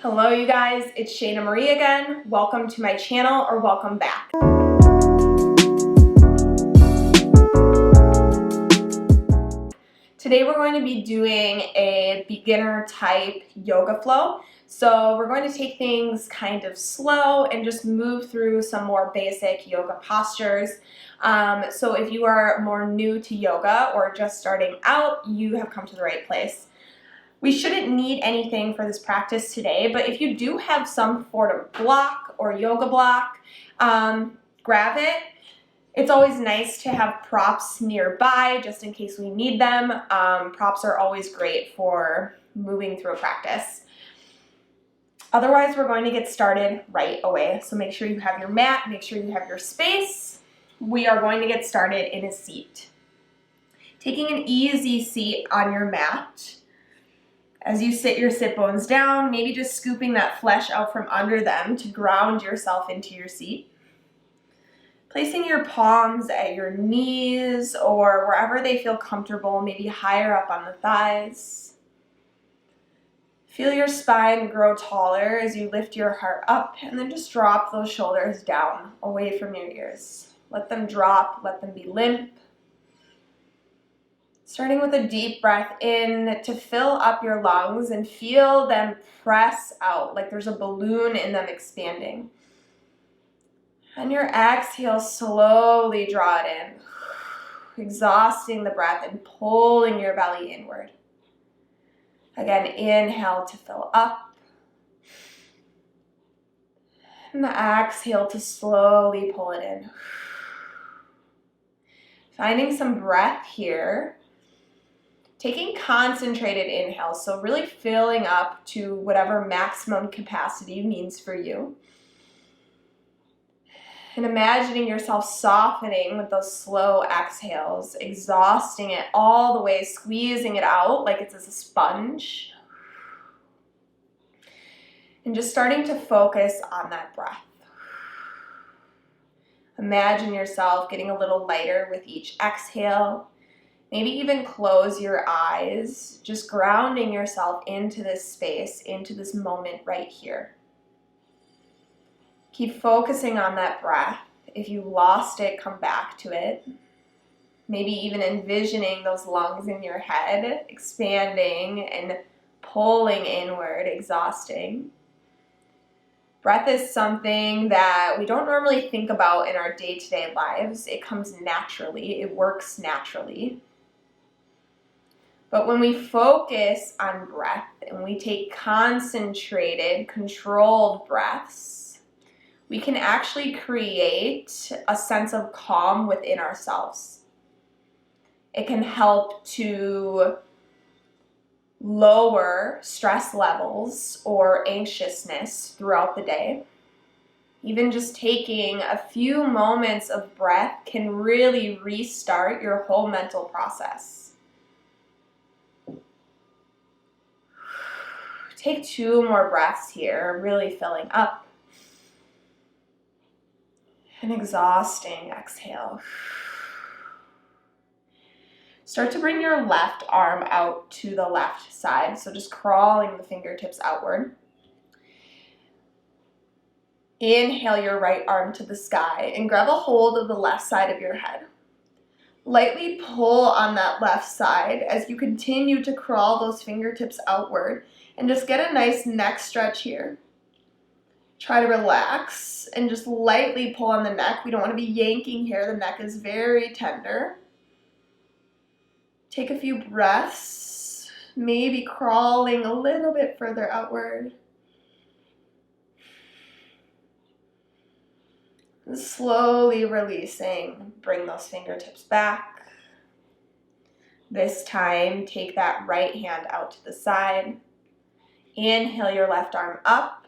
Hello you guys, it's Shaina Marie again. Welcome to my channel, or welcome back. Today we're going to be doing a beginner type yoga flow. So we're going to take things kind of slow and just move through some more basic yoga postures. So if you are more new to yoga or just starting out, you have come to the right place. We shouldn't need anything for this practice today, but if you do have some sort of block or yoga block, grab it. It's always nice to have props nearby just in case we need them. Props are always great for moving through a practice. Otherwise, we're going to get started right away. So make sure you have your mat, make sure you have your space. We are going to get started in a seat. Taking an easy seat on your mat. As you sit your sit bones down, maybe just scooping that flesh out from under them to ground yourself into your seat. Placing your palms at your knees or wherever they feel comfortable, maybe higher up on the thighs. Feel your spine grow taller as you lift your heart up, and then just drop those shoulders down away from your ears. Let them drop, let them be limp. Starting with a deep breath in to fill up your lungs and feel them press out like there's a balloon in them expanding. And your exhale, slowly draw it in, exhausting the breath and pulling your belly inward. Again, inhale to fill up. And exhale to slowly pull it in. Finding some breath here. Taking concentrated inhales, so really filling up to whatever maximum capacity means for you. And imagining yourself softening with those slow exhales, exhausting it all the way, squeezing it out like it's a sponge. And just starting to focus on that breath. Imagine yourself getting a little lighter with each exhale. Maybe even close your eyes, just grounding yourself into this space, into this moment right here. Keep focusing on that breath. If you lost it, come back to it. Maybe even envisioning those lungs in your head, expanding and pulling inward, exhausting. Breath is something that we don't normally think about in our day-to-day lives. It comes naturally, it works naturally. But when we focus on breath and we take concentrated, controlled breaths, we can actually create a sense of calm within ourselves. It can help to lower stress levels or anxiousness throughout the day. Even just taking a few moments of breath can really restart your whole mental process. Take 2 more breaths here, really filling up. And exhausting exhale. Start to bring your left arm out to the left side, so just crawling the fingertips outward. Inhale your right arm to the sky and grab a hold of the left side of your head. Lightly pull on that left side as you continue to crawl those fingertips outward. And just get a nice neck stretch here. Try to relax and just lightly pull on the neck. We don't want to be yanking here. The neck is very tender. Take a few breaths, maybe crawling a little bit further outward. And slowly releasing, bring those fingertips back. This time, take that right hand out to the side. Inhale your left arm up,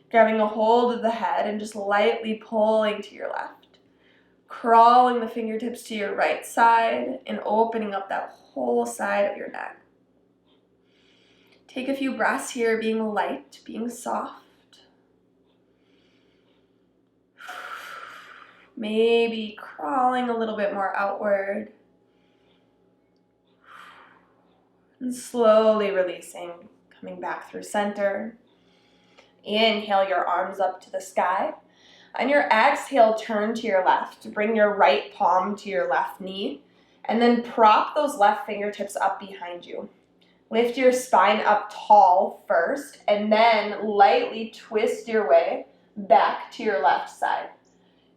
grabbing a hold of the head and just lightly pulling to your left. Crawling the fingertips to your right side and opening up that whole side of your neck. Take a few breaths here, being light, being soft. Maybe crawling a little bit more outward. And slowly releasing. Coming back through center. Inhale your arms up to the sky. On your exhale, turn to your left. Bring your right palm to your left knee. And then prop those left fingertips up behind you. Lift your spine up tall first, and then lightly twist your way back to your left side.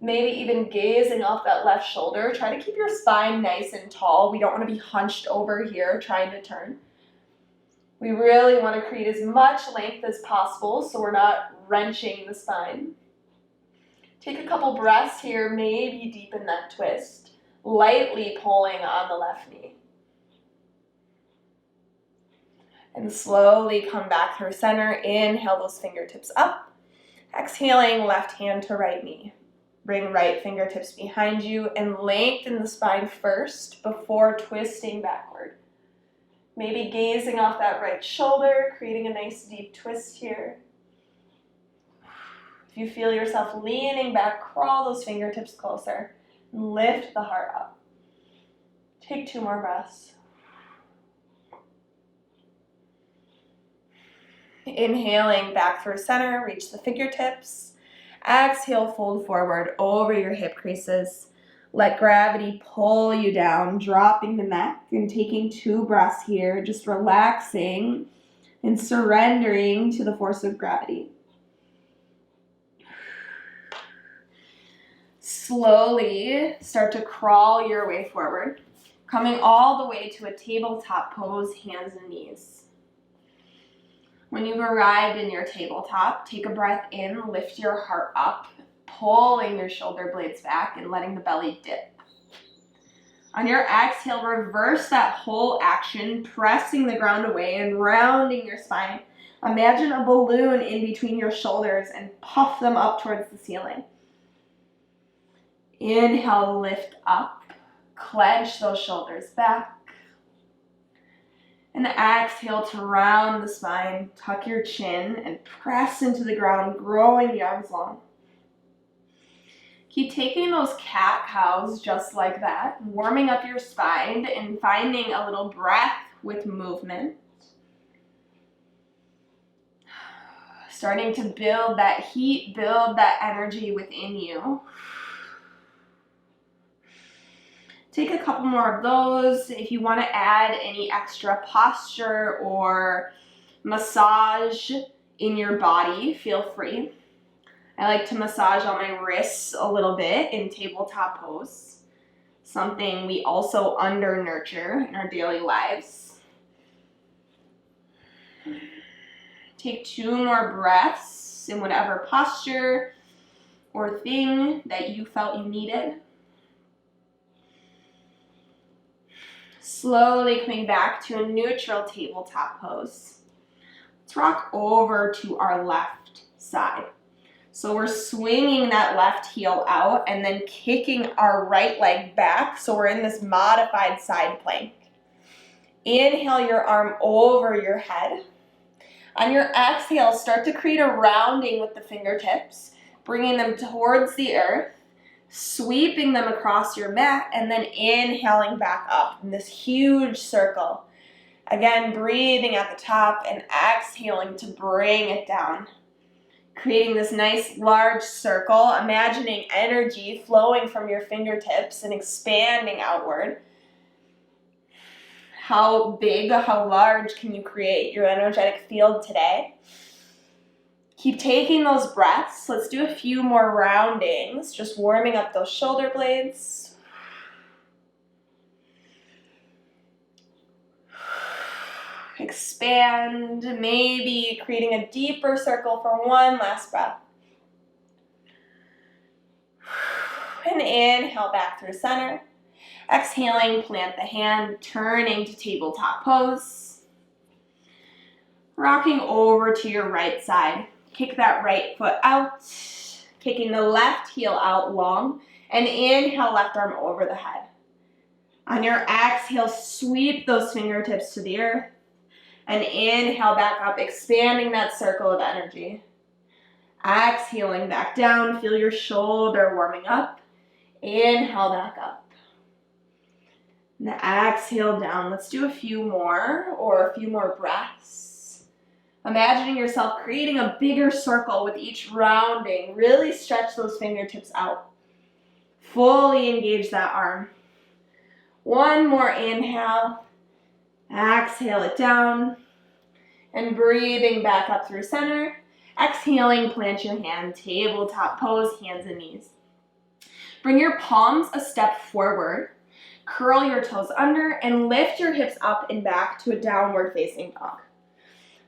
Maybe even gazing off that left shoulder. Try to keep your spine nice and tall. We don't want to be hunched over here trying to turn. We really want to create as much length as possible so we're not wrenching the spine. Take a couple breaths here, maybe deepen that twist, lightly pulling on the left knee. And slowly come back through center. Inhale those fingertips up. Exhaling, left hand to right knee. Bring right fingertips behind you and lengthen the spine first before twisting backward. Maybe gazing off that right shoulder, creating a nice deep twist here. If you feel yourself leaning back, crawl those fingertips closer. And lift the heart up. Take 2 more breaths. Inhaling back through center, reach the fingertips. Exhale, fold forward over your hip creases. Let gravity pull you down, dropping the neck and taking 2 breaths here, just relaxing and surrendering to the force of gravity. Slowly start to crawl your way forward, coming all the way to a tabletop pose, hands and knees. When you've arrived in your tabletop, take a breath in, lift your heart up, pulling your shoulder blades back and letting the belly dip. On your exhale, reverse that whole action, pressing the ground away and rounding your spine. Imagine a balloon in between your shoulders and puff them up towards the ceiling. Inhale, lift up, clench those shoulders back. And exhale to round the spine, tuck your chin and press into the ground, growing the arms long. Keep taking those cat-cows just like that, warming up your spine and finding a little breath with movement. Starting to build that heat, build that energy within you. Take a couple more of those. If you want to add any extra posture or massage in your body, feel free. I like to massage on my wrists a little bit in tabletop pose. Something we also under-nurture in our daily lives. Take 2 more breaths in whatever posture or thing that you felt you needed. Slowly coming back to a neutral tabletop pose. Let's rock over to our left side. So we're swinging that left heel out and then kicking our right leg back. So we're in this modified side plank. Inhale your arm over your head. On your exhale, start to create a rounding with the fingertips, bringing them towards the earth. Sweeping them across your mat and then inhaling back up in this huge circle. Again, breathing at the top and exhaling to bring it down. Creating this nice large circle, imagining energy flowing from your fingertips and expanding outward. How big, how large can you create your energetic field today? Keep taking those breaths. Let's do a few more roundings, just warming up those shoulder blades. Expand, maybe creating a deeper circle for one last breath. And inhale back through center. Exhaling, plant the hand, turning to tabletop pose. Rocking over to your right side. Kick that right foot out, kicking the left heel out long, and inhale, left arm over the head. On your exhale, sweep those fingertips to the earth, and inhale back up, expanding that circle of energy. Exhaling back down, feel your shoulder warming up. Inhale back up. And exhale down. Let's do a few more breaths. Imagining yourself creating a bigger circle with each rounding. Really stretch those fingertips out. Fully engage that arm. One more inhale. Exhale it down. And breathing back up through center. Exhaling, plant your hand, tabletop pose, hands and knees. Bring your palms a step forward. Curl your toes under and lift your hips up and back to a downward facing dog.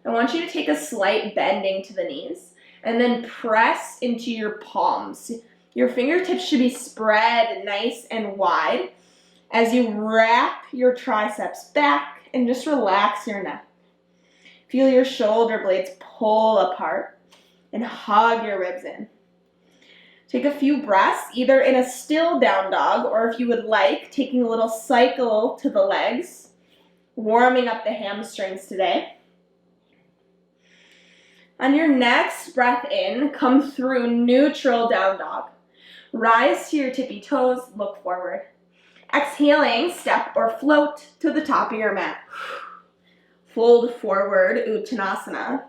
I want you to take a slight bending to the knees and then press into your palms. Your fingertips should be spread nice and wide as you wrap your triceps back and just relax your neck. Feel your shoulder blades pull apart and hug your ribs in. Take a few breaths, either in a still down dog or if you would like, taking a little cycle to the legs, warming up the hamstrings today. On your next breath in, come through neutral down dog. Rise to your tippy toes, look forward. Exhaling, step or float to the top of your mat. Fold forward, Uttanasana.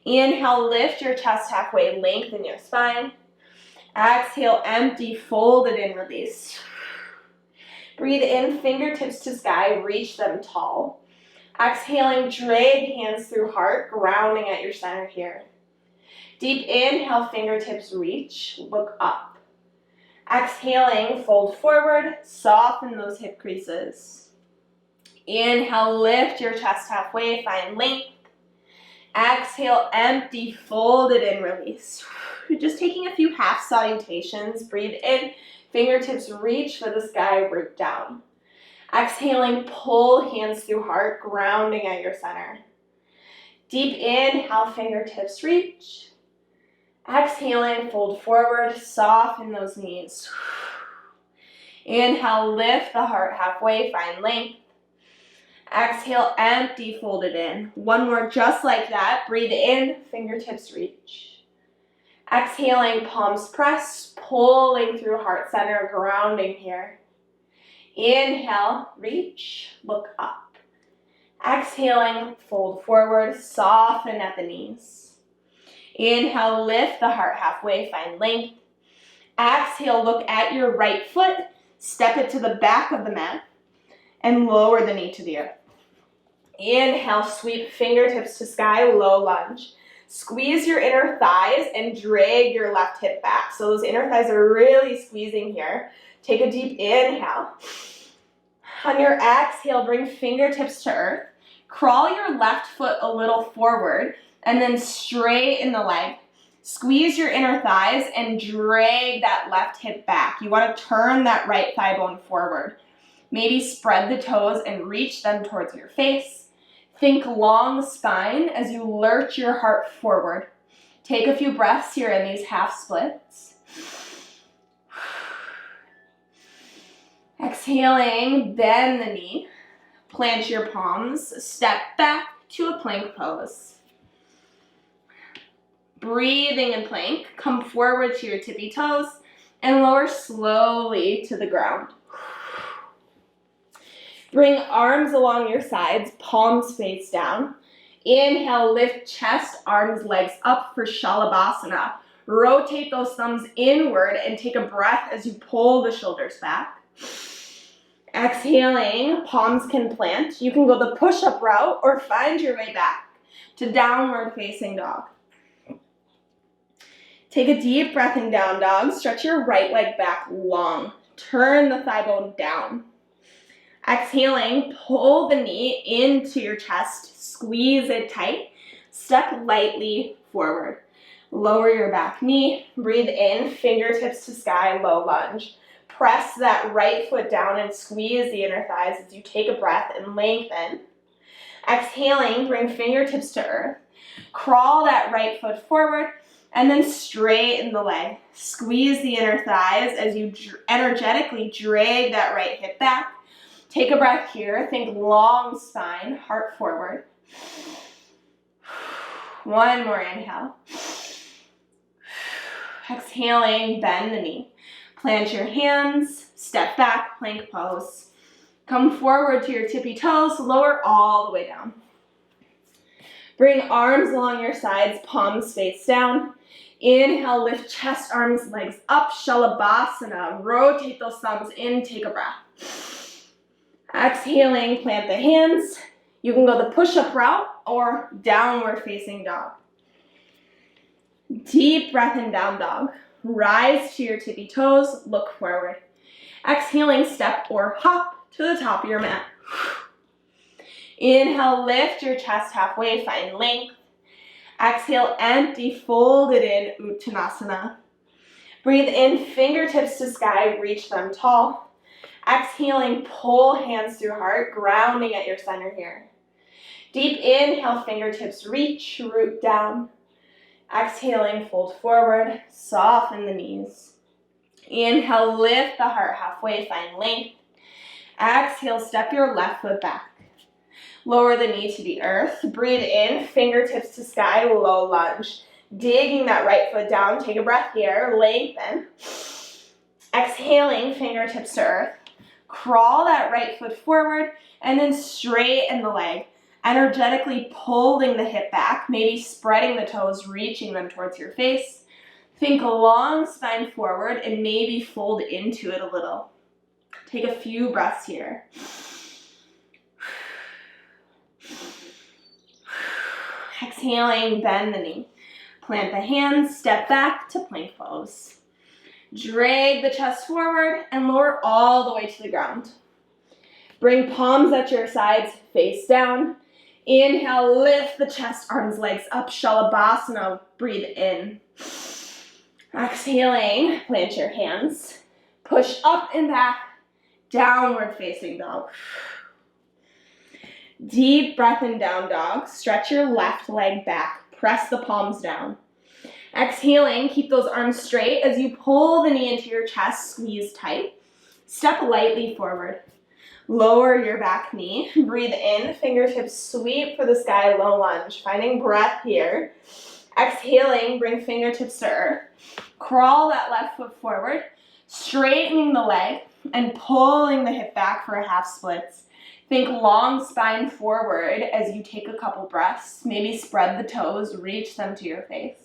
Inhale, lift your chest halfway, lengthen your spine. Exhale, empty, fold it in, release. Breathe in, fingertips to sky, reach them tall. Exhaling, drag hands through heart, grounding at your center here. Deep inhale, fingertips reach, look up. Exhaling, fold forward, soften those hip creases. Inhale, lift your chest halfway, find length. Exhale, empty, fold it in, release. Just taking a few half salutations. Breathe in, fingertips reach for the sky, root down. Exhaling, pull hands through heart, grounding at your center. Deep inhale, fingertips reach. Exhaling, fold forward, soften those knees. Inhale, lift the heart halfway, find length. Exhale, empty, fold it in. One more just like that. Breathe in, fingertips reach. Exhaling, palms press, pulling through heart center, grounding here. Inhale, reach, look up. Exhaling, fold forward, soften at the knees. Inhale, lift the heart halfway, find length. Exhale, look at your right foot, step it to the back of the mat, and lower the knee to the earth. Inhale, sweep fingertips to sky, low lunge. Squeeze your inner thighs and drag your left hip back. So those inner thighs are really squeezing here. Take a deep inhale. On your exhale, bring fingertips to earth. Crawl your left foot a little forward and then straighten the leg. Squeeze your inner thighs and drag that left hip back. You want to turn that right thigh bone forward. Maybe spread the toes and reach them towards your face. Think long spine as you lurch your heart forward. Take a few breaths here in these half splits. Exhaling, bend the knee. Plant your palms. Step back to a plank pose. Breathing in plank. Come forward to your tippy toes and lower slowly to the ground. Bring arms along your sides, palms face down. Inhale, lift chest, arms, legs up for Shalabhasana. Rotate those thumbs inward and take a breath as you pull the shoulders back. Exhaling, palms can plant. You can go the push-up route or find your way back to downward facing dog. Take a deep breath in down dog. Stretch your right leg back long. Turn the thigh bone down. Exhaling, pull the knee into your chest, squeeze it tight, step lightly forward. Lower your back knee, breathe in, fingertips to sky, low lunge. Press that right foot down and squeeze the inner thighs as you take a breath and lengthen. Exhaling, bring fingertips to earth. Crawl that right foot forward and then straighten the leg. Squeeze the inner thighs as you energetically drag that right hip back. Take a breath here. Think long spine, heart forward. One more inhale. Exhaling, bend the knee. Plant your hands, step back, plank pose. Come forward to your tippy toes, lower all the way down. Bring arms along your sides, palms face down. Inhale, lift chest, arms, legs up, Shalabhasana. Rotate those thumbs in, take a breath. Exhaling, plant the hands. You can go the push-up route or downward facing dog. Deep breath in down dog. Rise to your tippy toes, look forward. Exhaling, step or hop to the top of your mat. Inhale, lift your chest halfway, find length. Exhale, empty, fold it in, Uttanasana. Breathe in, fingertips to sky, reach them tall. Exhaling, pull hands through heart, grounding at your center here. Deep inhale, fingertips reach, root down. Exhaling, fold forward, soften the knees. Inhale, lift the heart halfway, find length. Exhale, step your left foot back. Lower the knee to the earth. Breathe in, fingertips to sky, low lunge. Digging that right foot down. Take a breath here, lengthen. Exhaling, fingertips to earth. Crawl that right foot forward and then straighten the leg. Energetically pulling the hip back, maybe spreading the toes, reaching them towards your face. Think long spine forward and maybe fold into it a little. Take a few breaths here. Exhaling, bend the knee. Plant the hands, step back to plank pose. Drag the chest forward and lower all the way to the ground. Bring palms at your sides, face down. Inhale, lift the chest, arms, legs up, Shalabhasana. Breathe in. Exhaling, plant your hands. Push up and back, downward facing dog. Deep breath in down dog. Stretch your left leg back. Press the palms down. Exhaling, keep those arms straight as you pull the knee into your chest, squeeze tight. Step lightly forward. Lower your back knee. Breathe in, fingertips sweep for the sky, low lunge. Finding breath here. Exhaling, bring fingertips to earth. Crawl that left foot forward, straightening the leg and pulling the hip back for a half splits. Think long spine forward as you take a couple breaths. Maybe spread the toes, reach them to your face.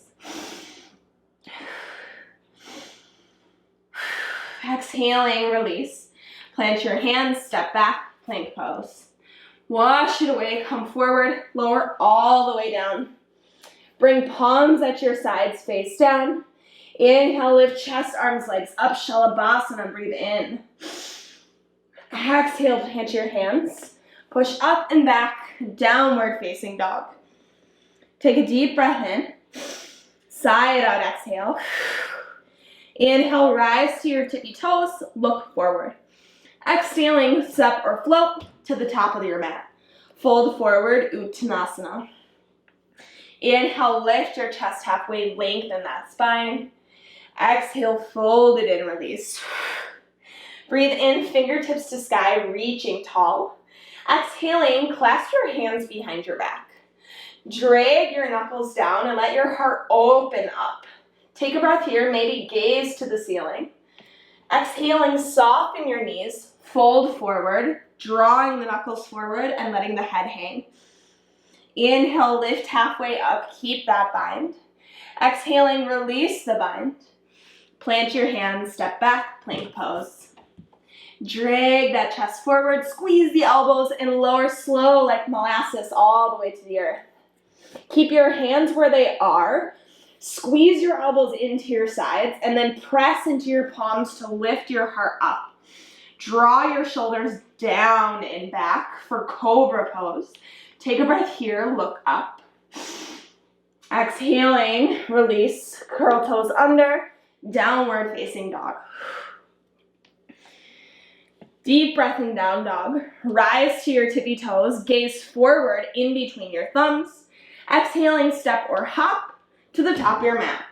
Exhaling, release. Plant your hands, step back, plank pose. Wash it away, come forward, lower all the way down. Bring palms at your sides, face down. Inhale, lift chest, arms, legs up, Shalabhasana, breathe in. Exhale, plant your hands. Push up and back, downward facing dog. Take a deep breath in. Sigh it out, exhale. Inhale, rise to your tippy toes, look forward. Exhaling, step or float to the top of your mat. Fold forward, Uttanasana. Inhale, lift your chest halfway, lengthen that spine. Exhale, fold it in, release. Breathe in, fingertips to sky, reaching tall. Exhaling, clasp your hands behind your back. Drag your knuckles down and let your heart open up. Take a breath here, maybe gaze to the ceiling. Exhaling, soften your knees, fold forward, drawing the knuckles forward and letting the head hang. Inhale, lift halfway up, keep that bind. Exhaling, release the bind. Plant your hands, step back, plank pose. Drag that chest forward, squeeze the elbows and lower slow like molasses all the way to the earth. Keep your hands where they are. Squeeze your elbows into your sides and then press into your palms to lift your heart up. Draw your shoulders down and back for cobra pose. Take a breath here, look up. Exhaling, release, curl toes under, downward facing dog. Deep breath in down dog. Rise to your tippy toes, gaze forward in between your thumbs. Exhaling, step or hop to the top of your mat.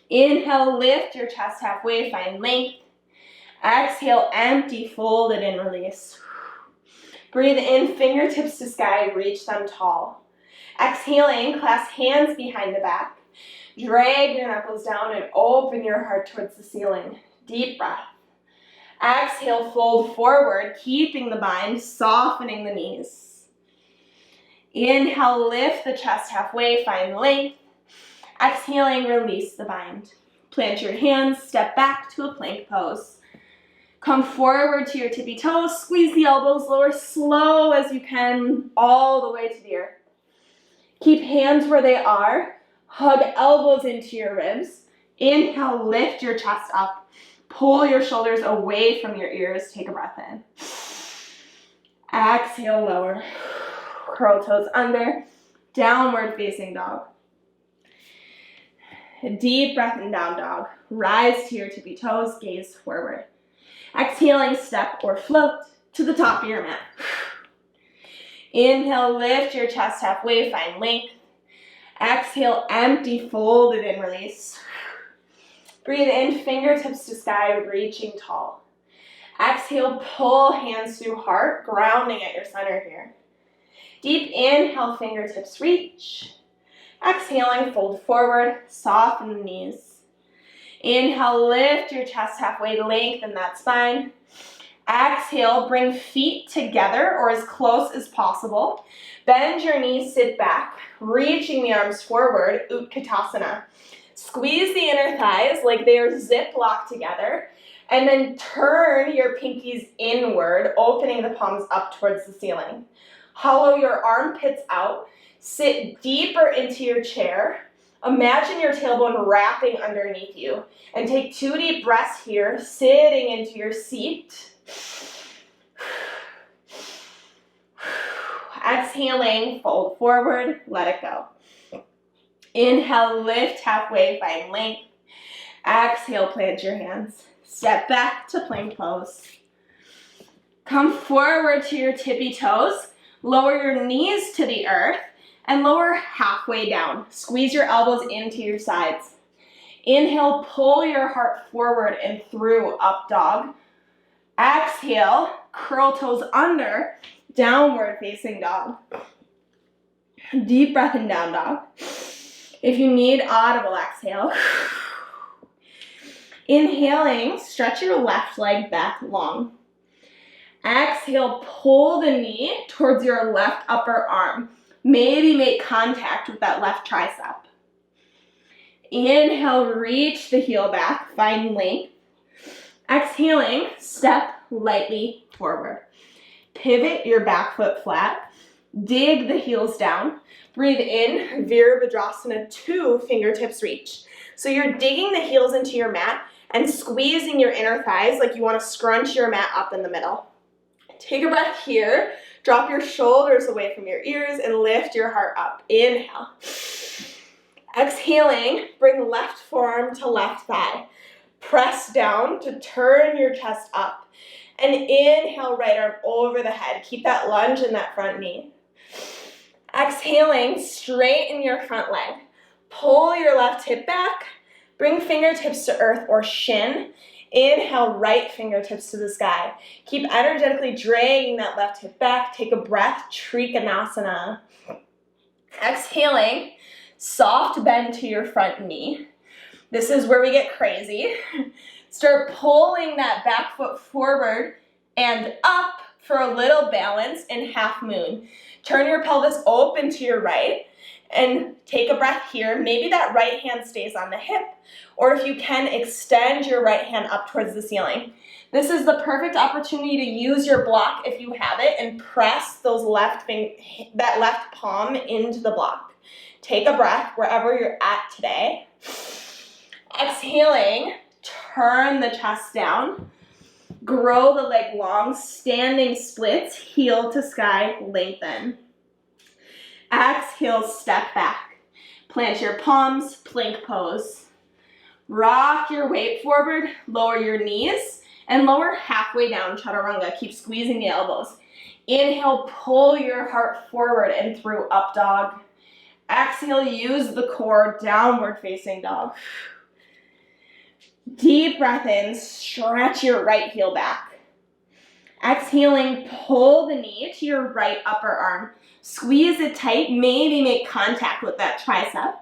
Inhale, lift your chest halfway, find length. Exhale, empty, fold it in, release. Breathe in, fingertips to sky, reach them tall. Exhaling, clasp hands behind the back. Drag your knuckles down and open your heart towards the ceiling. Deep breath. Exhale, fold forward, keeping the bind, softening the knees. Inhale, lift the chest halfway, find length. Exhaling, release the bind. Plant your hands, step back to a plank pose. Come forward to your tippy toes, squeeze the elbows, lower slow as you can, all the way to the earth. Keep hands where they are, hug elbows into your ribs. Inhale, lift your chest up. Pull your shoulders away from your ears, take a breath in. Exhale, lower. Curl toes under, downward facing dog. A deep breath in down dog. Rise to your tippy toes, gaze forward. Exhaling, step or float to the top of your mat. Inhale, lift your chest halfway, find length. Exhale, empty, fold it in, release. Breathe in, fingertips to sky, reaching tall. Exhale, pull hands through heart, grounding at your center here. Deep inhale, fingertips reach. Exhaling, fold forward, soften the knees. Inhale, lift your chest halfway, lengthen that spine. Exhale, bring feet together or as close as possible. Bend your knees, sit back, reaching the arms forward, Utkatasana. Squeeze the inner thighs like they are zip-locked together, and then turn your pinkies inward, opening the palms up towards the ceiling. Hollow your armpits out, sit deeper into your chair. Imagine your tailbone wrapping underneath you, and take 2 deep breaths here, sitting into your seat. Exhaling, fold forward, let it go. Inhale, lift halfway, find length. Exhale, plant your hands. Step back to plank pose. Come forward to your tippy toes. Lower your knees to the earth and lower halfway down. Squeeze your elbows into your sides. Inhale, pull your heart forward and through, up dog. Exhale, curl toes under, downward facing dog. Deep breath in down dog. If you need audible, exhale. Inhaling, stretch your left leg back long. Exhale, pull the knee towards your left upper arm. Maybe make contact with that left tricep. Inhale, reach the heel back, find length. Exhaling, step lightly forward. Pivot your back foot flat. Dig the heels down. Breathe in, Virabhadrasana 2, fingertips reach. So you're digging the heels into your mat and squeezing your inner thighs like you want to scrunch your mat up in the middle. Take a breath here. Drop your shoulders away from your ears and lift your heart up. Inhale. Exhaling, bring left forearm to left thigh. Press down to turn your chest up. And inhale, right arm over the head. Keep that lunge in that front knee. Exhaling, straighten your front leg. Pull your left hip back. Bring fingertips to earth or shin. Inhale, right fingertips to the sky. Keep energetically dragging that left hip back. Take a breath, Trikonasana. Exhaling, soft bend to your front knee. This is where we get crazy. Start pulling that back foot forward and up for a little balance in half moon. Turn your pelvis open to your right and take a breath here. Maybe that right hand stays on the hip, or if you can, extend your right hand up towards the ceiling. This is the perfect opportunity to use your block if you have it and press those that left palm into the block. Take a breath wherever you're at today. Exhaling, turn the chest down. Grow the leg long, standing splits, heel to sky, lengthen. Exhale, step back. Plant your palms, plank pose. Rock your weight forward, lower your knees, and lower halfway down, chaturanga. Keep squeezing the elbows. Inhale, pull your heart forward and through, up dog. Exhale, use the core, downward facing dog. Deep breath in, stretch your right heel back. Exhaling, pull the knee to your right upper arm. Squeeze it tight, maybe make contact with that tricep.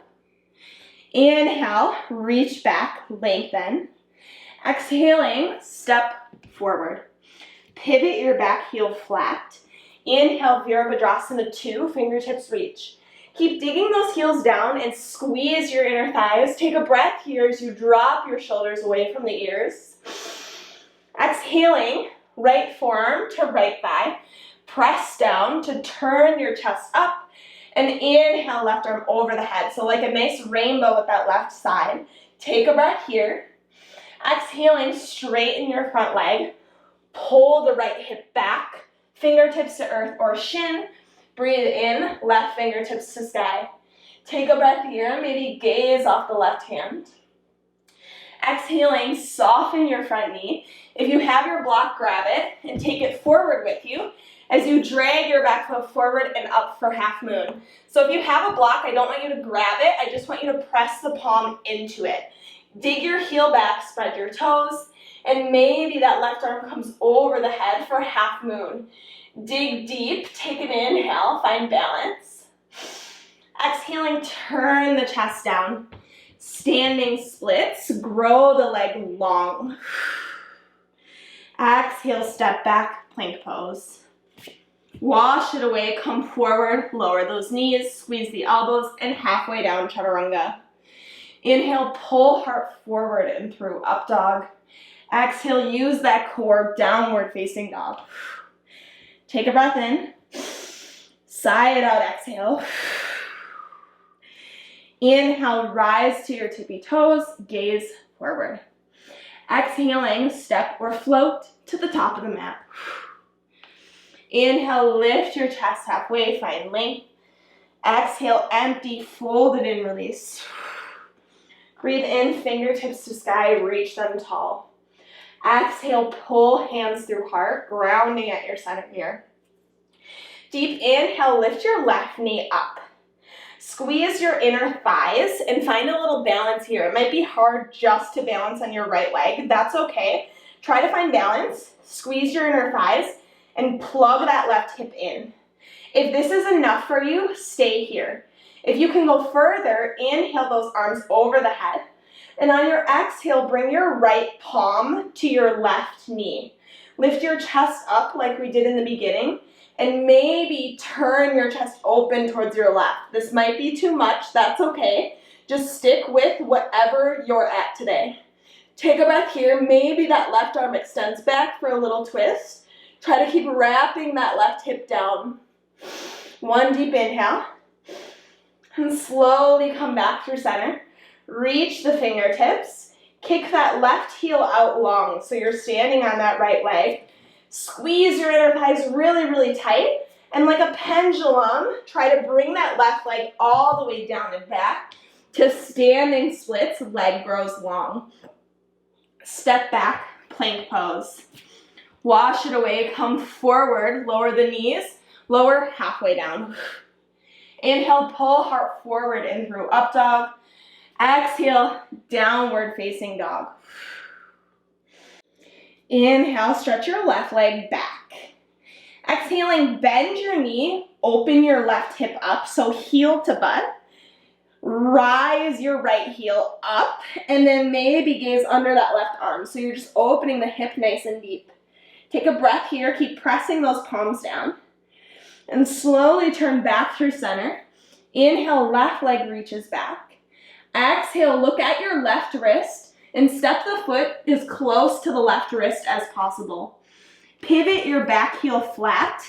Inhale, reach back, lengthen. Exhaling, step forward. Pivot your back heel flat. Inhale, Virabhadrasana 2, fingertips reach. Keep digging those heels down and squeeze your inner thighs. Take a breath here as you drop your shoulders away from the ears. Exhaling, right forearm to right thigh. Press down to turn your chest up. And inhale, left arm over the head. So like a nice rainbow with that left side. Take a breath here. Exhaling, straighten your front leg. Pull the right hip back. Fingertips to earth or shin. Breathe in, left fingertips to sky. Take a breath here, maybe gaze off the left hand. Exhaling, soften your front knee. If you have your block, grab it and take it forward with you as you drag your back foot forward and up for half moon. So if you have a block, I don't want you to grab it, I just want you to press the palm into it. Dig your heel back, spread your toes, and maybe that left arm comes over the head for half moon. Dig deep, take an inhale, find balance. Exhaling, turn the chest down. Standing splits, grow the leg long. Exhale, step back, plank pose. Wash it away, come forward, lower those knees, squeeze the elbows, and halfway down, chaturanga. Inhale, pull heart forward and through, up dog. Exhale, use that core, downward facing dog. Take a breath in, sigh it out, exhale. Inhale, rise to your tippy toes, gaze forward. Exhaling, step or float to the top of the mat. Inhale, lift your chest halfway, find length. Exhale, empty, fold it in, release. Breathe in, fingertips to sky, reach them tall. Exhale, pull hands through heart, grounding at your center here. Deep inhale, lift your left knee up. Squeeze your inner thighs and find a little balance here. It might be hard just to balance on your right leg. That's okay. Try to find balance. Squeeze your inner thighs and plug that left hip in. If this is enough for you, stay here. If you can go further, inhale those arms over the head. And on your exhale, bring your right palm to your left knee. Lift your chest up like we did in the beginning, and maybe turn your chest open towards your left. This might be too much, that's okay. Just stick with whatever you're at today. Take a breath here, maybe that left arm extends back for a little twist. Try to keep wrapping that left hip down. One deep inhale, and slowly come back through center. Reach the fingertips, kick that left heel out long so you're standing on that right leg. Squeeze your inner thighs really, really tight, and like a pendulum, try to bring that left leg all the way down and back to standing splits, leg grows long. Step back, plank pose. Wash it away, come forward, lower the knees, lower halfway down. Inhale, pull heart forward in through up dog. Exhale, downward facing dog. Inhale, stretch your left leg back. Exhaling, bend your knee, open your left hip up, so heel to butt. Rise your right heel up, and then maybe gaze under that left arm. So you're just opening the hip nice and deep. Take a breath here, keep pressing those palms down. And slowly turn back through center. Inhale, left leg reaches back. Exhale, look at your left wrist and step the foot as close to the left wrist as possible. Pivot your back heel flat.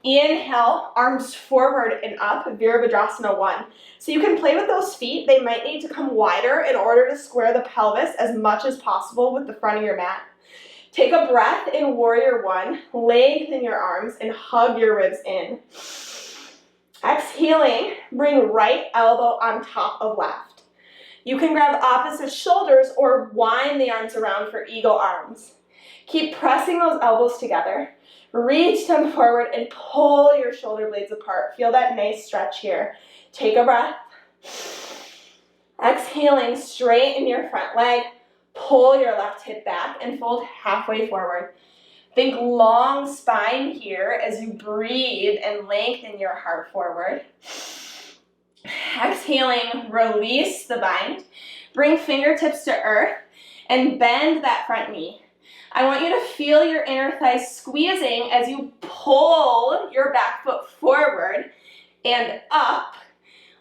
Inhale, arms forward and up, Virabhadrasana 1. So you can play with those feet. They might need to come wider in order to square the pelvis as much as possible with the front of your mat. Take a breath in Warrior 1. Lengthen your arms and hug your ribs in. Exhaling, bring right elbow on top of left. You can grab opposite shoulders or wind the arms around for eagle arms. Keep pressing those elbows together. Reach them forward and pull your shoulder blades apart. Feel that nice stretch here. Take a breath. Exhaling, straighten your front leg. Pull your left hip back and fold halfway forward. Think long spine here as you breathe and lengthen your heart forward. Exhaling, release the bind. Bring fingertips to earth and bend that front knee. I want you to feel your inner thighs squeezing as you pull your back foot forward and up,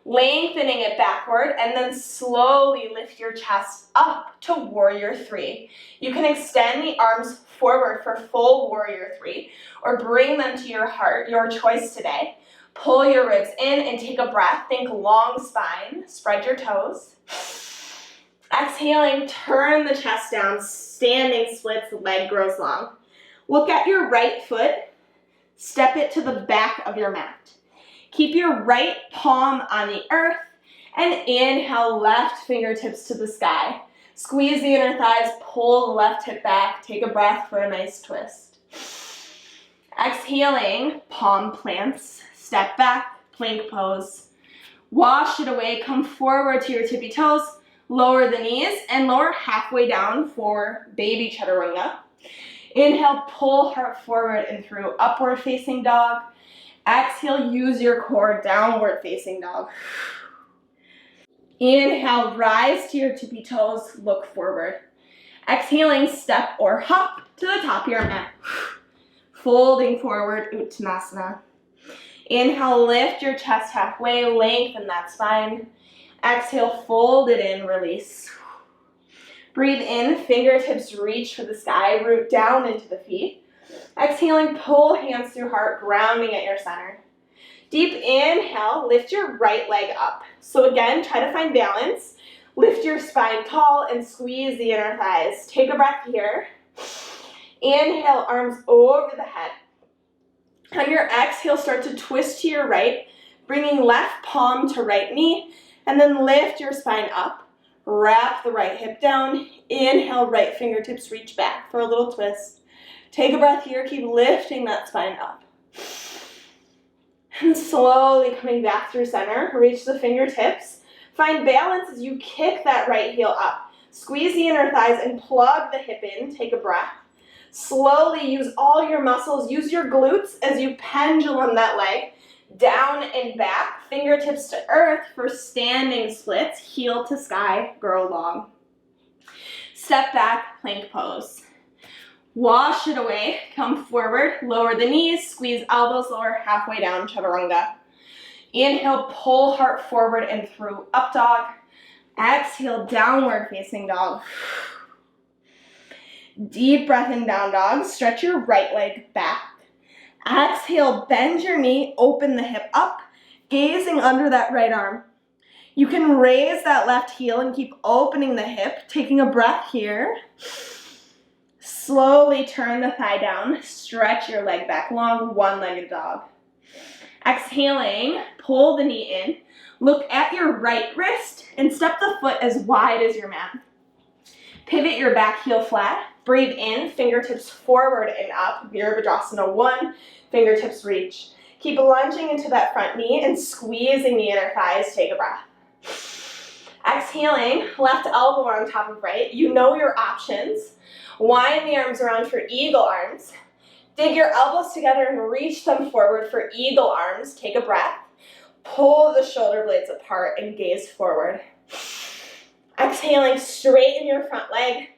lengthening it backward, and then slowly lift your chest up to warrior three. You can extend the arms forward for full warrior three, or bring them to your heart, your choice today. Pull your ribs in and take a breath. Think long spine, spread your toes. Exhaling, turn the chest down, standing splits, leg grows long. Look at your right foot, step it to the back of your mat. Keep your right palm on the earth, and inhale, left fingertips to the sky. Squeeze the inner thighs, pull the left hip back, take a breath for a nice twist. Exhaling, palm plants, step back, plank pose. Wash it away, come forward to your tippy toes, lower the knees, and lower halfway down for baby chaturanga. Inhale, pull heart forward and through, upward facing dog. Exhale, use your core, downward facing dog. Inhale, rise to your tippy toes, look forward. Exhaling, step or hop to the top of your mat. Folding forward, Uttanasana. Inhale, lift your chest halfway, lengthen that spine. Exhale, fold it in, release. Breathe in, fingertips reach for the sky, root down into the feet. Exhaling, pull hands through heart, grounding at your center. Deep inhale, lift your right leg up. So again, try to find balance. Lift your spine tall and squeeze the inner thighs. Take a breath here. Inhale, arms over the head. On your exhale, start to twist to your right, bringing left palm to right knee, and then lift your spine up. Wrap the right hip down. Inhale, right fingertips reach back for a little twist. Take a breath here, keep lifting that spine up. And slowly coming back through center, reach the fingertips. Find balance as you kick that right heel up. Squeeze the inner thighs and plug the hip in, take a breath. Slowly use all your muscles, use your glutes as you pendulum that leg. Down and back, fingertips to earth for standing splits, heel to sky, grow long. Step back, plank pose. Wash it away, come forward, lower the knees, squeeze elbows lower, halfway down, chaturanga. Inhale, pull heart forward and through, up dog. Exhale, downward facing dog. Deep breath in, down dog. Stretch your right leg back. Exhale, bend your knee, open the hip up, gazing under that right arm. You can raise that left heel and keep opening the hip, taking a breath here. Slowly turn the thigh down, stretch your leg back long, one-legged dog. Exhaling, pull the knee in, look at your right wrist and step the foot as wide as your mat. Pivot your back heel flat, breathe in, fingertips forward and up, Virabhadrasana 1, fingertips reach. Keep lunging into that front knee and squeezing the inner thighs, take a breath. Exhaling, left elbow on top of right, you know your options. Wind the arms around for eagle arms. Dig your elbows together and reach them forward for eagle arms. Take a breath. Pull the shoulder blades apart and gaze forward. Exhaling, straighten your front leg.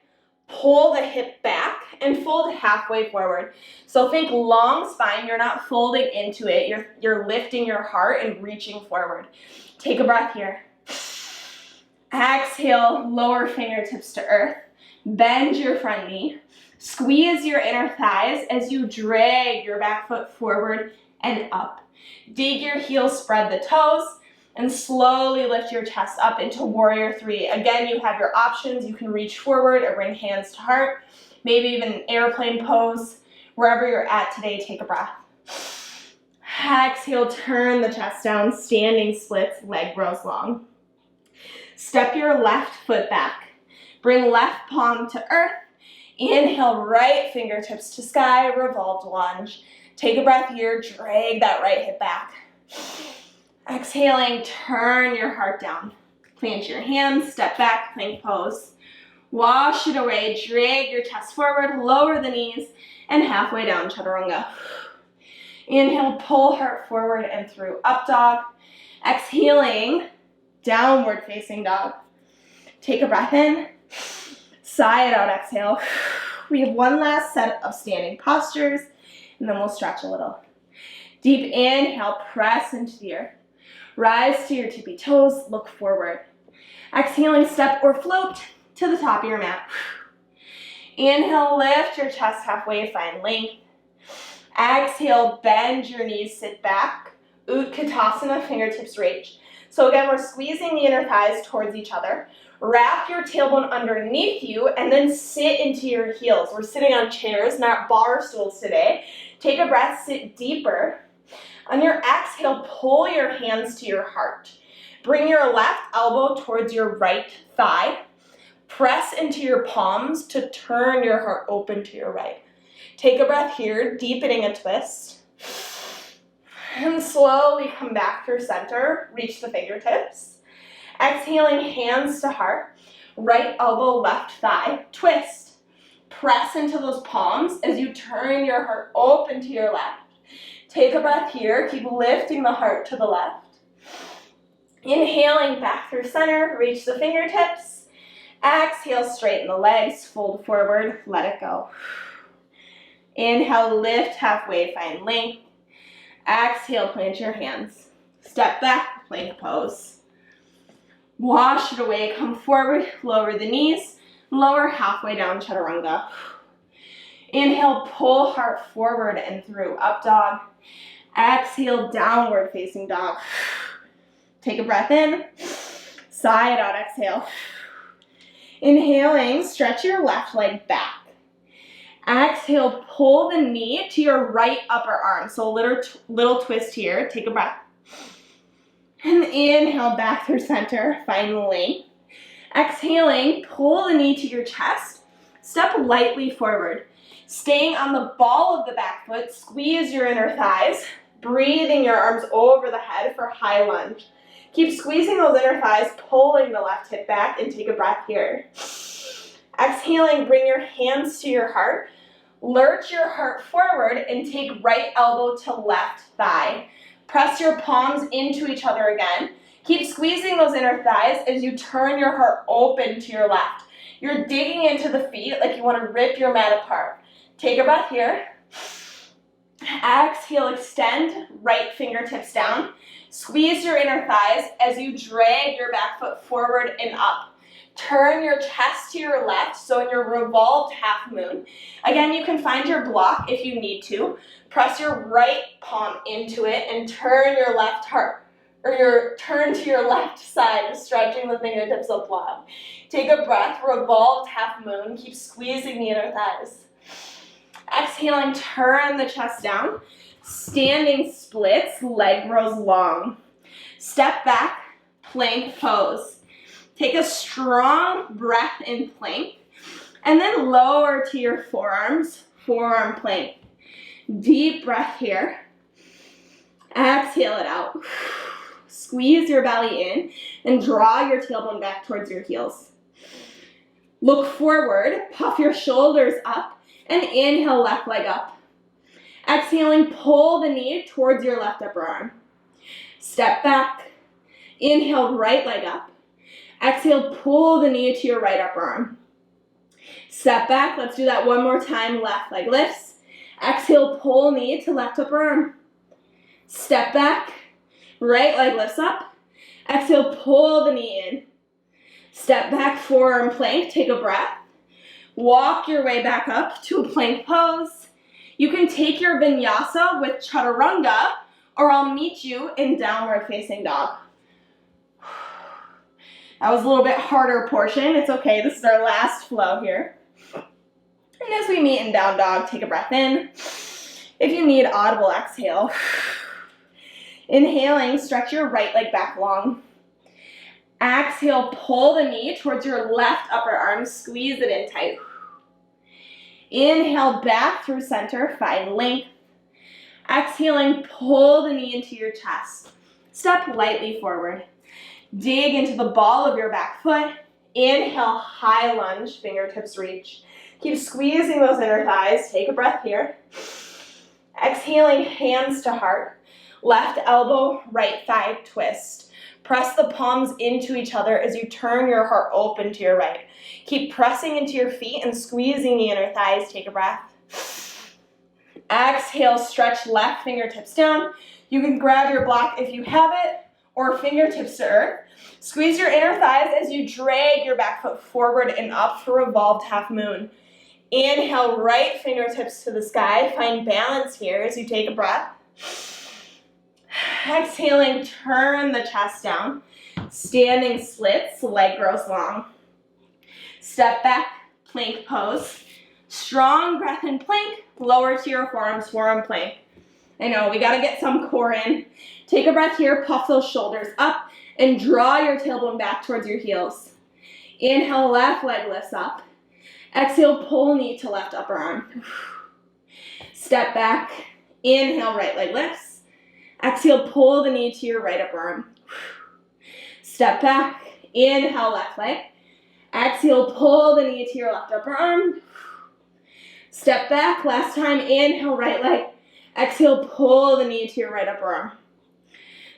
Pull the hip back and fold halfway forward. So think long spine. You're not folding into it. You're lifting your heart and reaching forward. Take a breath here. Exhale, lower fingertips to earth. Bend your front knee. Squeeze your inner thighs as you drag your back foot forward and up. Dig your heels, spread the toes, and slowly lift your chest up into warrior three. Again, you have your options. You can reach forward or bring hands to heart, maybe even an airplane pose. Wherever you're at today, take a breath. Exhale, turn the chest down, standing splits, leg grows long. Step your left foot back. Bring left palm to earth. Inhale, right fingertips to sky, revolved lunge. Take a breath here, drag that right hip back. Exhaling, turn your heart down. Plant your hands, step back, plank pose. Wash it away, drag your chest forward, lower the knees, and halfway down, chaturanga. Inhale, pull heart forward and through, up dog. Exhaling, downward facing dog. Take a breath in. Sigh it out, exhale. We have one last set of standing postures, and then we'll stretch a little. Deep inhale, press into the earth. Rise to your tippy toes, look forward. Exhaling, step or float to the top of your mat. Inhale, lift your chest halfway, find length. Exhale, bend your knees, sit back. Utkatasana, fingertips reach. So again, we're squeezing the inner thighs towards each other. Wrap your tailbone underneath you and then sit into your heels. We're sitting on chairs, not bar stools today. Take a breath, sit deeper. On your exhale, pull your hands to your heart. Bring your left elbow towards your right thigh. Press into your palms to turn your heart open to your right. Take a breath here, deepening a twist. And slowly come back through center. Reach the fingertips. Exhaling, hands to heart. Right elbow, left thigh. Twist. Press into those palms as you turn your heart open to your left. Take a breath here. Keep lifting the heart to the left. Inhaling back through center. Reach the fingertips. Exhale, straighten the legs. Fold forward. Let it go. Inhale, lift halfway, find length. Exhale, plant your hands. Step back, plank pose. Wash it away, come forward, lower the knees, lower halfway down, chaturanga. Inhale, pull heart forward and through, up dog. Exhale, downward facing dog. Take a breath in, sigh it out, exhale. Inhaling, stretch your left leg back. Exhale, pull the knee to your right upper arm. So a little twist here. Take a breath. And inhale back through center. Find length. Exhaling, pull the knee to your chest. Step lightly forward. Staying on the ball of the back foot, squeeze your inner thighs. Breathing your arms over the head for high lunge. Keep squeezing those inner thighs, pulling the left hip back, and take a breath here. Exhaling, bring your hands to your heart. Lurch your heart forward and take right elbow to left thigh. Press your palms into each other again. Keep squeezing those inner thighs as you turn your heart open to your left. You're digging into the feet like you want to rip your mat apart. Take a breath here. Exhale, extend right fingertips down. Squeeze your inner thighs as you drag your back foot forward and up. Turn your chest to your left, so in your revolved half moon. Again, you can find your block if you need to. Press your right palm into it and turn your left heart, or turn to your left side, stretching the fingertips up long. Take a breath, revolved half moon. Keep squeezing the inner thighs. Exhaling, turn the chest down. Standing splits, leg grows long. Step back, plank pose. Take a strong breath in plank, and then lower to your forearms, forearm plank. Deep breath here. Exhale it out. Squeeze your belly in and draw your tailbone back towards your heels. Look forward, puff your shoulders up, and inhale, left leg up. Exhaling, pull the knee towards your left upper arm. Step back. Inhale, right leg up. Exhale, pull the knee to your right upper arm. Step back. Let's do that one more time. Left leg lifts. Exhale, pull knee to left upper arm. Step back. Right leg lifts up. Exhale, pull the knee in. Step back, forearm plank. Take a breath. Walk your way back up to a plank pose. You can take your vinyasa with chaturanga, or I'll meet you in downward facing dog. That was a little bit harder portion. It's okay. This is our last flow here. And as we meet in down dog, take a breath in. If you need audible, exhale. Inhaling, stretch your right leg back long. Exhale, pull the knee towards your left upper arm. Squeeze it in tight. Inhale, back through center. Find length. Exhaling, pull the knee into your chest. Step lightly forward. Dig into the ball of your back foot. Inhale, high lunge, fingertips reach. Keep squeezing those inner thighs. Take a breath here. Exhaling, hands to heart. Left elbow, right thigh twist. Press the palms into each other as you turn your heart open to your right. Keep pressing into your feet and squeezing the inner thighs. Take a breath. Exhale, stretch left fingertips down. You can grab your block if you have it, or fingertips to earth. Squeeze your inner thighs as you drag your back foot forward and up for revolved half moon. Inhale, right fingertips to the sky. Find balance here as you take a breath. Exhaling, turn the chest down. Standing splits, leg grows long. Step back, plank pose. Strong breath in plank, lower to your forearms, forearm plank. I know, we gotta get some core in. Take a breath here, puff those shoulders up, and draw your tailbone back towards your heels. Inhale, left leg lifts up. Exhale, pull knee to left upper arm. Step back, inhale, right leg lifts. Exhale, pull the knee to your right upper arm. Step back, inhale, left leg. Exhale, pull the knee to your left upper arm. Step back, last time, inhale, right leg. Exhale, pull the knee to your right upper arm.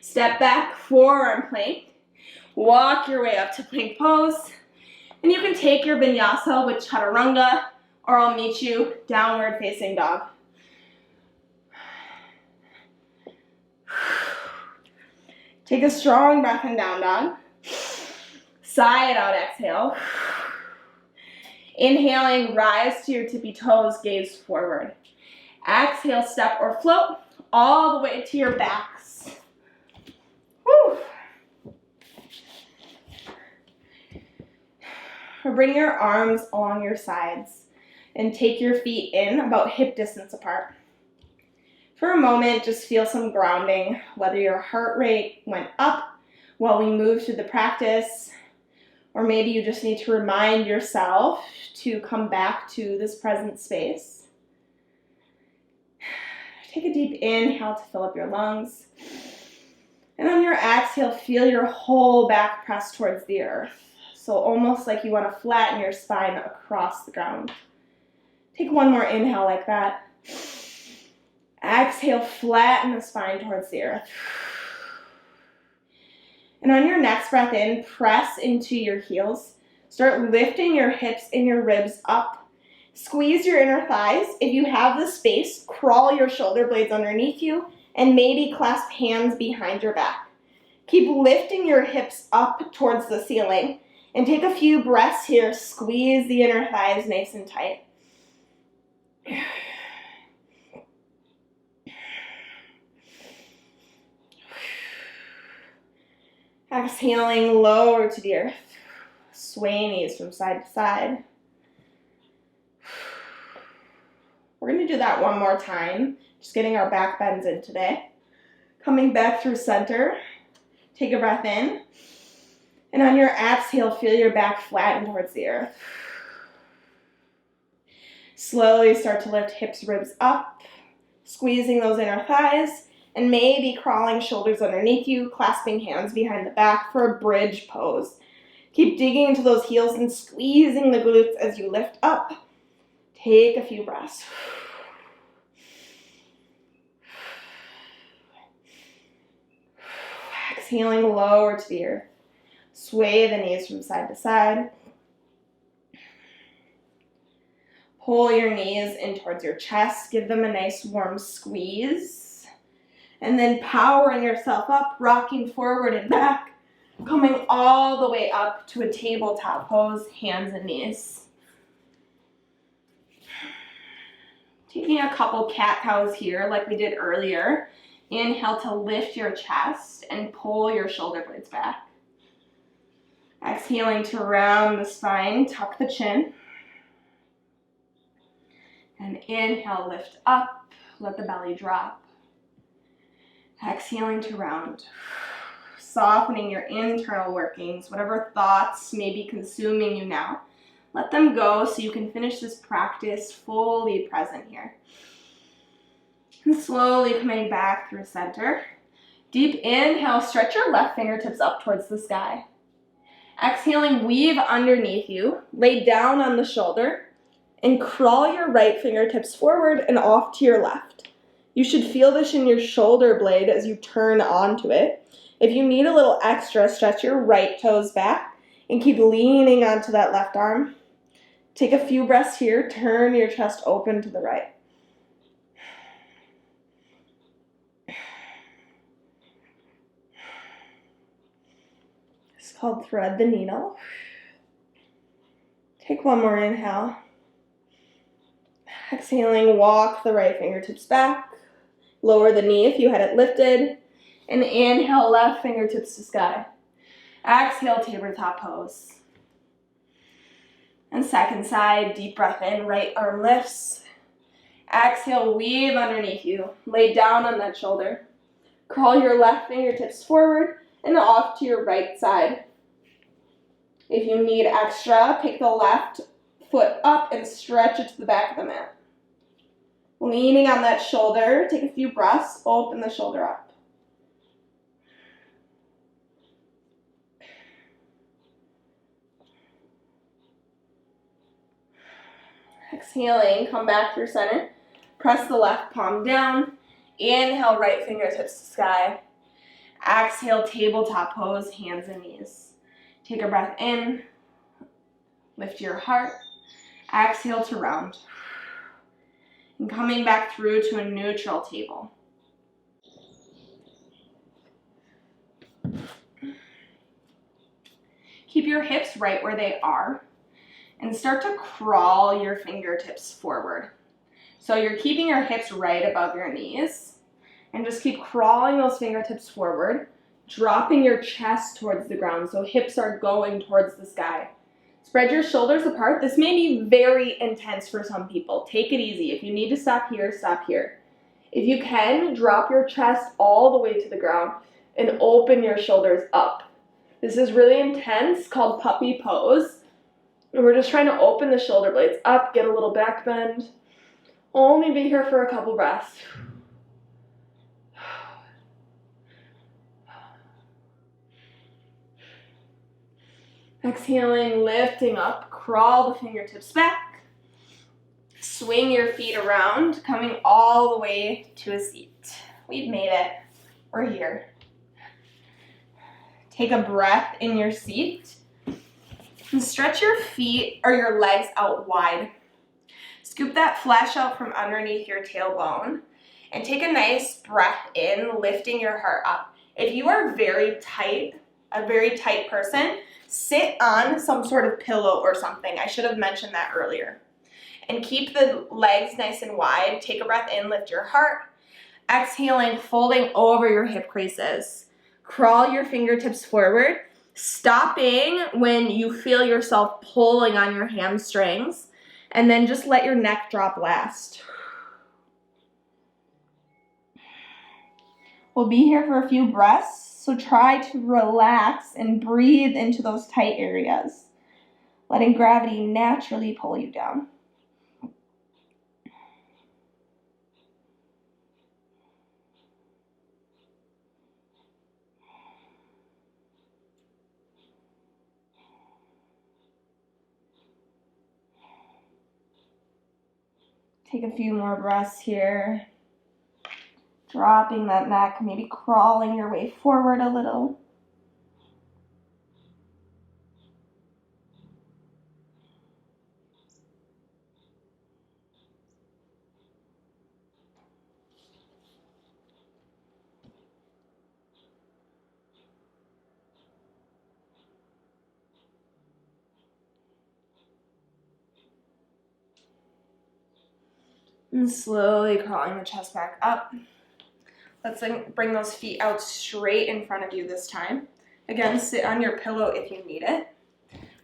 Step back, forearm plank. Walk your way up to plank pose. And you can take your vinyasa with chaturanga, or I'll meet you downward facing dog. Take a strong breath in down dog. Sigh it out, exhale. Inhaling, rise to your tippy toes, gaze forward. Exhale, step or float all the way to your backs. Woo. Or bring your arms along your sides and take your feet in about hip distance apart. For a moment, just feel some grounding, whether your heart rate went up while we moved through the practice, or maybe you just need to remind yourself to come back to this present space. Take a deep inhale to fill up your lungs. And on your exhale, feel your whole back press towards the earth. So almost like you want to flatten your spine across the ground. Take one more inhale like that. Exhale, flatten the spine towards the earth. And on your next breath in, press into your heels. Start lifting your hips and your ribs up. Squeeze your inner thighs. If you have the space, crawl your shoulder blades underneath you and maybe clasp hands behind your back. Keep lifting your hips up towards the ceiling and take a few breaths here. Squeeze the inner thighs nice and tight. Exhaling, lower to the earth. Sway knees from side to side. We're going to do that one more time. Just getting our back bends in today. Coming back through center. Take a breath in. And on your exhale, feel your back flatten towards the earth. Slowly start to lift hips, ribs up. Squeezing those inner thighs. And maybe crawling shoulders underneath you, clasping hands behind the back for a bridge pose. Keep digging into those heels and squeezing the glutes as you lift up. Take a few breaths. Exhaling, lower to the earth. Sway the knees from side to side. Pull your knees in towards your chest. Give them a nice warm squeeze. And then powering yourself up, rocking forward and back, coming all the way up to a tabletop pose, hands and knees. Taking a couple cat-cows here like we did earlier. Inhale to lift your chest and pull your shoulder blades back. Exhaling to round the spine, tuck the chin. And inhale, lift up, let the belly drop. Exhaling to round. Softening your internal workings, whatever thoughts may be consuming you now. Let them go so you can finish this practice fully present here. And slowly coming back through center. Deep inhale, stretch your left fingertips up towards the sky. Exhaling, weave underneath you, lay down on the shoulder, and crawl your right fingertips forward and off to your left. You should feel this in your shoulder blade as you turn onto it. If you need a little extra, stretch your right toes back and keep leaning onto that left arm. Take a few breaths here. Turn your chest open to the right. It's called thread the needle. Take one more inhale. Exhaling, walk the right fingertips back. Lower the knee if you had it lifted. And inhale, left fingertips to sky. Exhale, tabletop pose. And second side, deep breath in, right arm lifts. Exhale, weave underneath you. Lay down on that shoulder. Crawl your left fingertips forward and off to your right side. If you need extra, pick the left foot up and stretch it to the back of the mat. Leaning on that shoulder, take a few breaths, open the shoulder up. Exhaling, come back through center. Press the left palm down. Inhale, right fingertips to sky. Exhale, tabletop pose, hands and knees. Take a breath in. Lift your heart. Exhale to round. And coming back through to a neutral table. Keep your hips right where they are and start to crawl your fingertips forward. So you're keeping your hips right above your knees and just keep crawling those fingertips forward, dropping your chest towards the ground so hips are going towards the sky. Spread your shoulders apart. This may be very intense for some people. Take it easy. If you need to stop here, stop here. If you can, drop your chest all the way to the ground and open your shoulders up. This is really intense, called puppy pose. And we're just trying to open the shoulder blades up, get a little back bend. Only be here for a couple breaths. Exhaling, lifting up, crawl the fingertips back. Swing your feet around, coming all the way to a seat. We've made it. We're here. Take a breath in your seat. And stretch your feet or your legs out wide. Scoop that flesh out from underneath your tailbone and take a nice breath in, lifting your heart up. If you are very tight, a very tight person, sit on some sort of pillow or something. I should have mentioned that earlier. And keep the legs nice and wide. Take a breath in, lift your heart. Exhaling, folding over your hip creases. Crawl your fingertips forward. Stopping when you feel yourself pulling on your hamstrings, and then just let your neck drop last. We'll be here for a few breaths, so try to relax and breathe into those tight areas, letting gravity naturally pull you down. Take a few more breaths here. Dropping that neck, maybe crawling your way forward a little. And slowly crawling the chest back up. Let's bring those feet out straight in front of you this time. Again, sit on your pillow if you need it.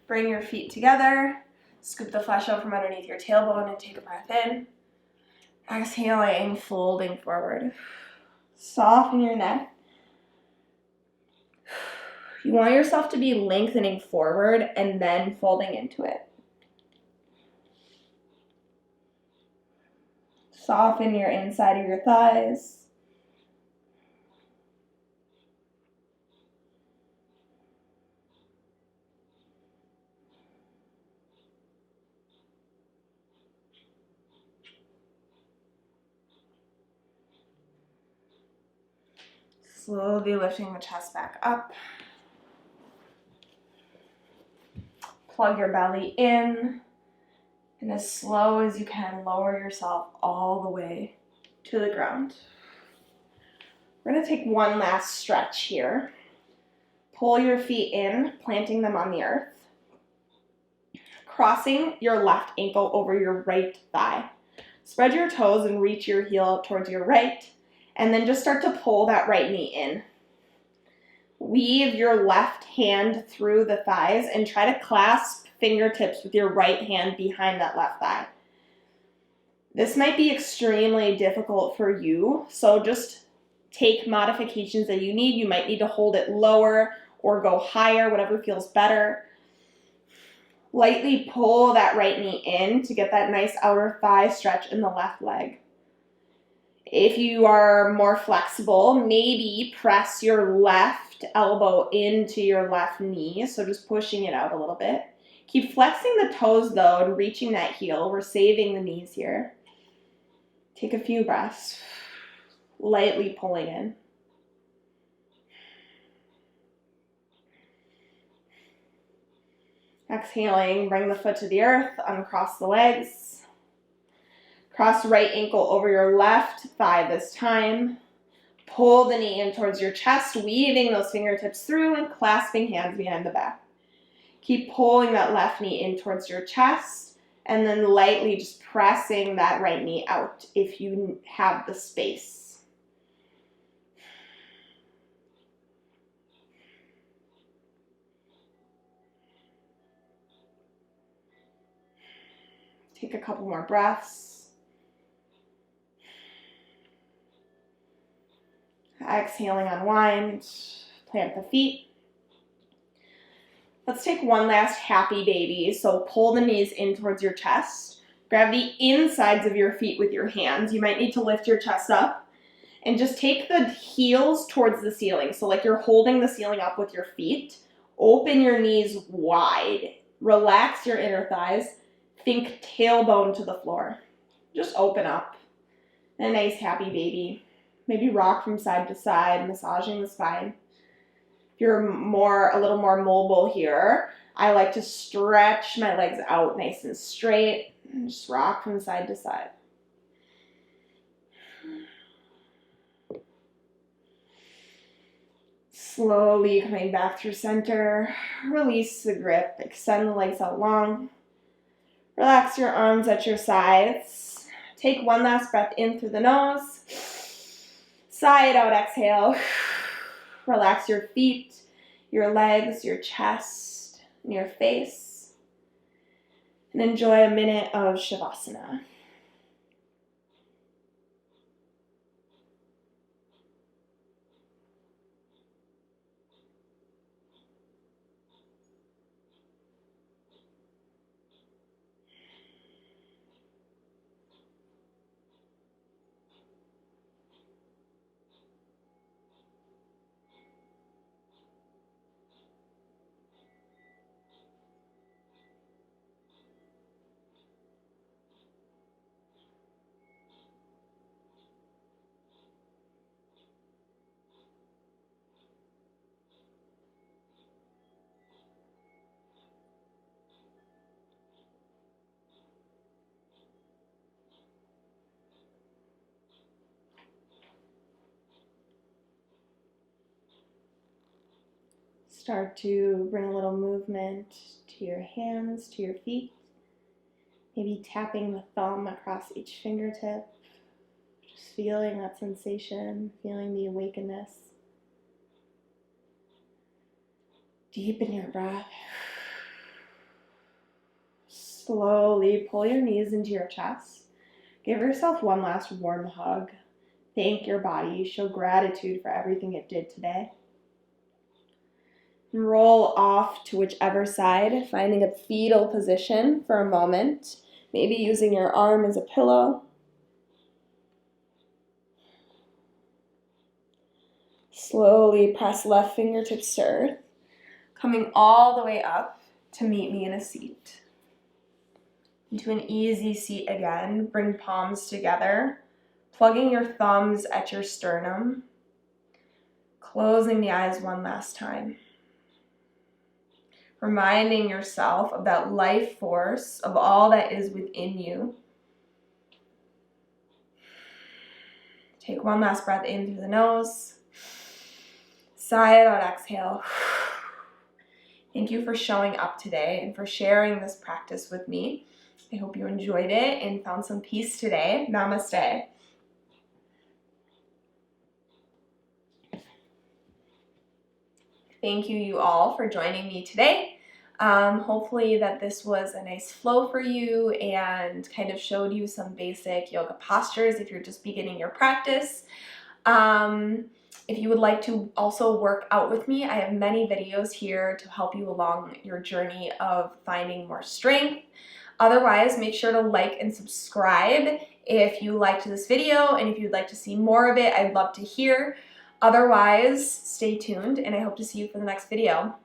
Bring your feet together. Scoop the flesh out from underneath your tailbone and take a breath in. Exhaling, folding forward. Soften your neck. You want yourself to be lengthening forward and then folding into it. Soften your inside of your thighs. Slowly lifting the chest back up. Plug your belly in, and as slow as you can, lower yourself all the way to the ground. We're going to take one last stretch here. Pull your feet in, planting them on the earth. Crossing your left ankle over your right thigh. Spread your toes and reach your heel up towards your right, and then just start to pull that right knee in. Weave your left hand through the thighs and try to clasp fingertips with your right hand behind that left thigh. This might be extremely difficult for you, so just take modifications that you need. You might need to hold it lower or go higher, whatever feels better. Lightly pull that right knee in to get that nice outer thigh stretch in the left leg. If you are more flexible, maybe press your left elbow into your left knee, so just pushing it out a little bit. Keep flexing the toes though and reaching that heel. We're saving the knees here. Take a few breaths, lightly pulling in. Exhaling, bring the foot to the earth, uncross the legs. Cross right ankle over your left thigh this time. Pull the knee in towards your chest, weaving those fingertips through and clasping hands behind the back. Keep pulling that left knee in towards your chest and then lightly just pressing that right knee out if you have the space. Take a couple more breaths. Exhaling, unwind, plant the feet. Let's take one last happy baby. So pull the knees in towards your chest. Grab the insides of your feet with your hands. You might need to lift your chest up. And just take the heels towards the ceiling. So like you're holding the ceiling up with your feet. Open your knees wide. Relax your inner thighs. Think tailbone to the floor. Just open up. A nice happy baby. Maybe rock from side to side, massaging the spine. If you're a little more mobile here, I like to stretch my legs out nice and straight and just rock from side to side. Slowly coming back through center, release the grip, extend the legs out long. Relax your arms at your sides. Take one last breath in through the nose. Sigh it out, exhale. Relax your feet, your legs, your chest, and your face. And enjoy a minute of Savasana. Start to bring a little movement to your hands, to your feet. Maybe tapping the thumb across each fingertip. Just feeling that sensation, feeling the awakeness. Deepen your breath. Slowly pull your knees into your chest. Give yourself one last warm hug. Thank your body. Show gratitude for everything it did today. And roll off to whichever side, finding a fetal position for a moment. Maybe using your arm as a pillow. Slowly press left fingertips to earth, coming all the way up to meet me in a seat. Into an easy seat again. Bring palms together, plugging your thumbs at your sternum. Closing the eyes one last time. Reminding yourself of that life force, of all that is within you. Take one last breath in through the nose. Sigh it out, exhale. Thank you for showing up today and for sharing this practice with me. I hope you enjoyed it and found some peace today. Namaste. Thank you all for joining me today. Hopefully that this was a nice flow for you and kind of showed you some basic yoga postures if you're just beginning your practice. If you would like to also work out with me, I have many videos here to help you along your journey of finding more strength. Otherwise, make sure to like and subscribe if you liked this video, and if you'd like to see more of it, I'd love to hear. Otherwise, stay tuned, and I hope to see you for the next video.